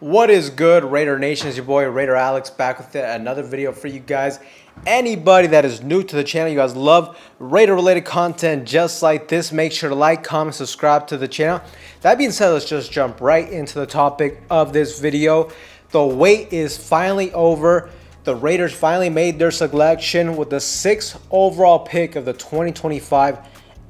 What is good, Raider Nation? It's your boy Raider Alex back with another video for you guys. Anybody that is new to the channel, you guys love Raider related content just like this, make sure to like, comment, subscribe to the channel. That being said, let's just jump right into the topic of this video. The wait is finally over. The Raiders finally made their selection with the 6th overall pick of the 2025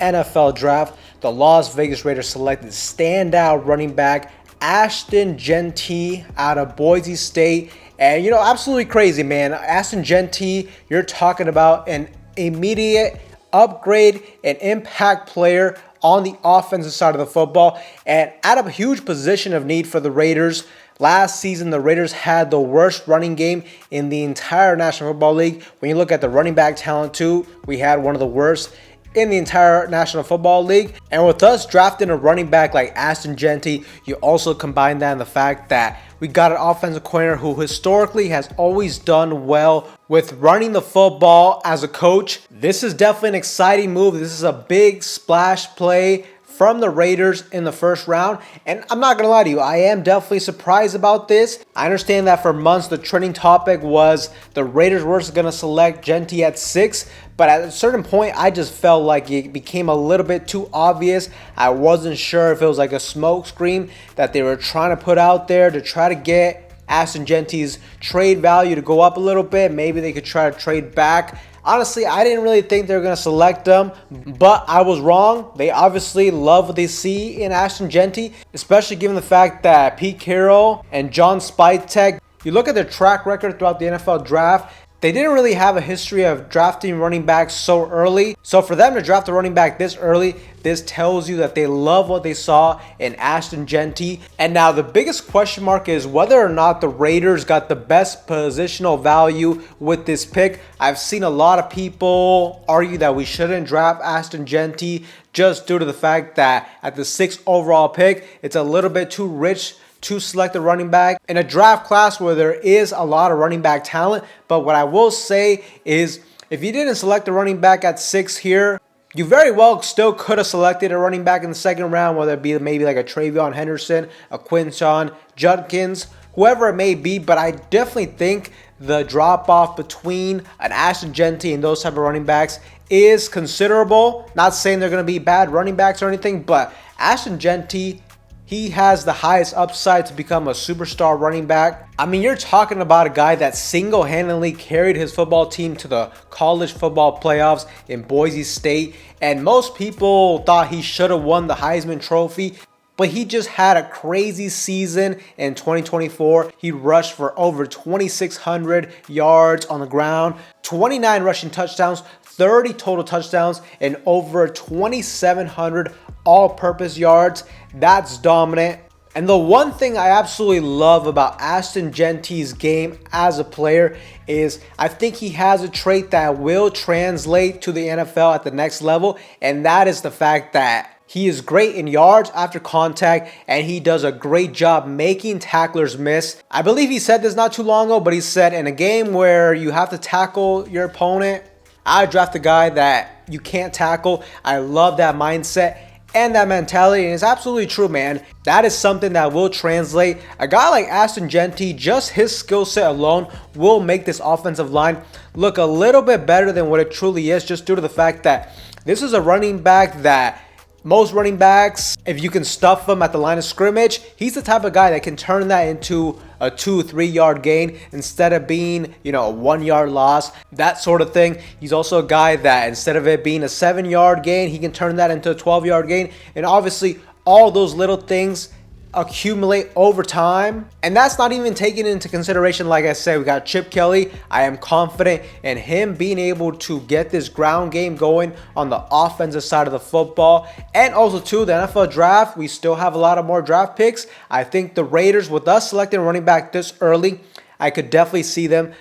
NFL Draft. The Las Vegas Raiders selected standout running back Ashton Jeanty out of Boise State. And, absolutely crazy, man. Ashton Jeanty, you're talking about an immediate upgrade and impact player on the offensive side of the football and at a huge position of need for the Raiders. Last season, the Raiders had the worst running game in the entire National Football League. When you look at the running back talent too, we had one of the worst in the entire National Football League. And with us drafting a running back like Ashton Jeanty, you also combine that in the fact that we got an offensive coordinator who historically has always done well with running the football as a coach. This is definitely an exciting move. This is a big splash play from the Raiders in the first round. And I'm not going to lie to you, I am definitely surprised about this. I understand that for months the trending topic was the Raiders were going to select Jeanty at 6. But at a certain point, I just felt like it became a little bit too obvious. I wasn't sure if it was like a smoke screen that they were trying to put out there to try to get Ashton Jeanty's trade value to go up a little bit. Maybe they could try to trade back. Honestly, I didn't really think they were going to select them, but I was wrong. They obviously love what they see in Ashton Jeanty, especially given the fact that Pete Carroll and John Spytek, you look at their track record throughout the NFL draft, they didn't really have a history of drafting running backs so early. So for them to draft a running back this early, this tells you that they love what they saw in Ashton Jeanty. And now the biggest question mark is whether or not the Raiders got the best positional value with this pick. I've seen a lot of people argue that we shouldn't draft Ashton Jeanty just due to the fact that at the 6th overall pick, it's a little bit too rich to select a running back in a draft class where there is a lot of running back talent. But what I will say is if you didn't select a running back at 6 here, you very well still could have selected a running back in the 2nd round, whether it be maybe like a Travion Henderson, a Quinton Judkins, whoever it may be. But I definitely think the drop off between an Ashton Jeanty and those type of running backs is considerable. Not saying they're going to be bad running backs or anything, but Ashton Jeanty, he has the highest upside to become a superstar running back. I mean, you're talking about a guy that single-handedly carried his football team to the college football playoffs in Boise State. And most people thought he should have won the Heisman Trophy, but he just had a crazy season in 2024. He rushed for over 2,600 yards on the ground, 29 rushing touchdowns, 30 total touchdowns, and over 2,700 all-purpose yards. That's dominant. And the one thing I absolutely love about Ashton Jeanty's game as a player is I think he has a trait that will translate to the NFL at the next level, and that is the fact that he is great in yards after contact, and he does a great job making tacklers miss. I believe he said this not too long ago, but he said in a game where you have to tackle your opponent, I draft a guy that you can't tackle. I love that mindset and that mentality, and it's absolutely true, man. That is something that will translate. A guy like Ashton Jeanty, just his skill set alone will make this offensive line look a little bit better than what it truly is, just due to the fact that this is a running back that most running backs, if you can stuff them at the line of scrimmage, he's the type of guy that can turn that into a 2-3 yard gain instead of being, a 1 yard loss, that sort of thing. He's also a guy that instead of it being a 7 yard gain, he can turn that into a 12 yard gain. And obviously all those little things accumulate over time, and that's not even taken into consideration. Like I said, we got Chip Kelly. I am confident in him being able to get this ground game going on the offensive side of the football. And also too, the NFL draft, we still have a lot of more draft picks. I think the Raiders, with us selecting running back this early, I could definitely see them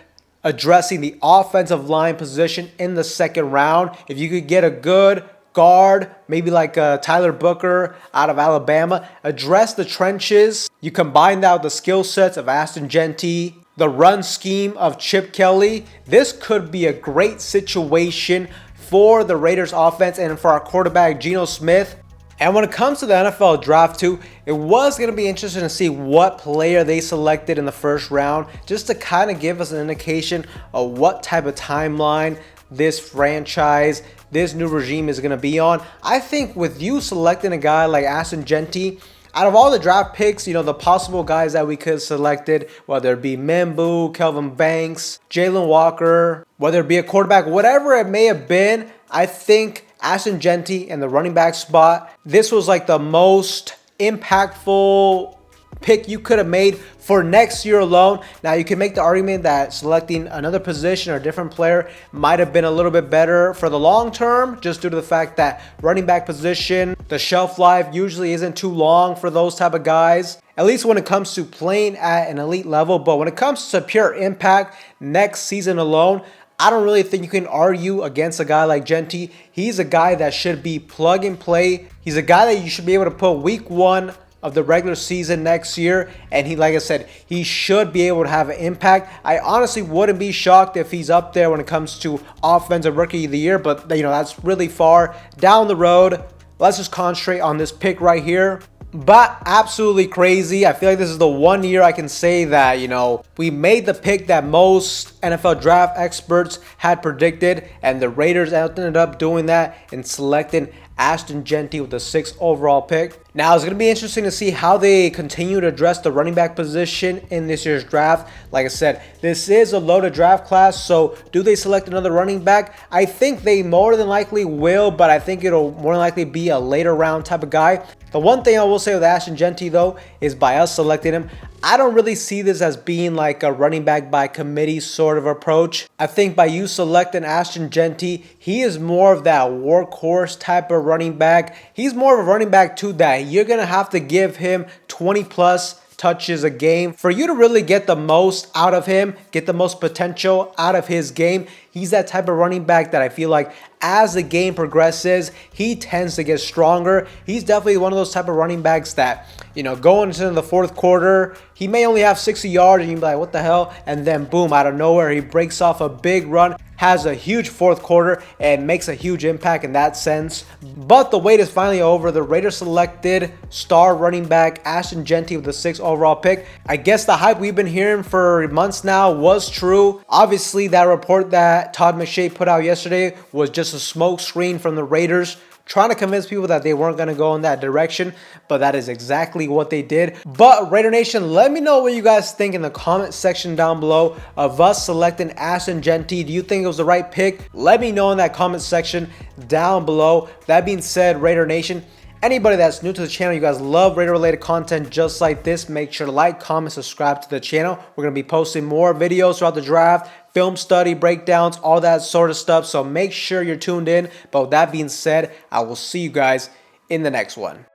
addressing the offensive line position in the 2nd round. If you could get a good guard, maybe like Tyler Booker out of Alabama, address the trenches. You combine that with the skill sets of Ashton Jeanty, the run scheme of Chip Kelly. This could be a great situation for the Raiders offense and for our quarterback Geno Smith. And when it comes to the NFL draft too, it was going to be interesting to see what player they selected in the first round, just to kind of give us an indication of what type of timeline this franchise, this new regime is going to be on. I think with you selecting a guy like Ashton Jeanty, out of all the draft picks, you know, the possible guys that we could have selected, whether it be Membu, Kelvin Banks, Jalen Walker, whether it be a quarterback, whatever it may have been, I think Ashton Jeanty in the running back spot, this was like the most impactful pick you could have made for next year alone. Now, you can make the argument that selecting another position or a different player might have been a little bit better for the long term, just due to the fact that running back position, the shelf life usually isn't too long for those type of guys, at least when it comes to playing at an elite level. But when it comes to pure impact next season alone, I don't really think you can argue against a guy like Jeanty. He's a guy that should be plug and play. He's a guy that you should be able to put week 1 of the regular season next year, and he, like I said, he should be able to have an impact. I honestly wouldn't be shocked if he's up there when it comes to offensive rookie of the year, but you know, that's really far down the road. Let's just concentrate on this pick right here. But absolutely crazy. I feel like this is the one year I can say that, you know, we made the pick that most NFL draft experts had predicted, and the Raiders ended up doing that and selecting Ashton Jeanty with the 6th overall pick. Now, it's going to be interesting to see how they continue to address the running back position in this year's draft. Like I said, this is a loaded draft class, so do they select another running back? I think they more than likely will, but I think it'll more than likely be a later round type of guy. The one thing I will say with Ashton Jeanty, though, is by us selecting him, I don't really see this as being like a running back by committee sort of approach. I think by you selecting Ashton Jeanty, he is more of that workhorse type of running back. He's more of a running back too that you're going to have to give him 20 plus touches a game for you to really get the most out of him, get the most potential out of his game. He's that type of running back that I feel like as the game progresses, he tends to get stronger. He's definitely one of those type of running backs that, you know, going into the fourth quarter, he may only have 60 yards and you'd be like, what the hell? And then boom, out of nowhere, he breaks off a big run, has a huge fourth quarter, and makes a huge impact in that sense. But the wait is finally over. The Raiders selected star running back Ashton Jeanty with the 6th overall pick. I guess the hype we've been hearing for months now was true. Obviously, that report that Todd McShay put out yesterday was just a smoke screen from the Raiders, trying to convince people that they weren't going to go in that direction, but that is exactly what they did. But Raider Nation, let me know what you guys think in the comment section down below of us selecting Ashton Jeanty. Do you think it was the right pick? Let me know in that comment section down below. That being said, Raider Nation, anybody that's new to the channel, you guys love Raider related content just like this, make sure to like, comment, subscribe to the channel. We're going to be posting more videos throughout the draft, film study, breakdowns, all that sort of stuff. So make sure you're tuned in. But with that being said, I will see you guys in the next one.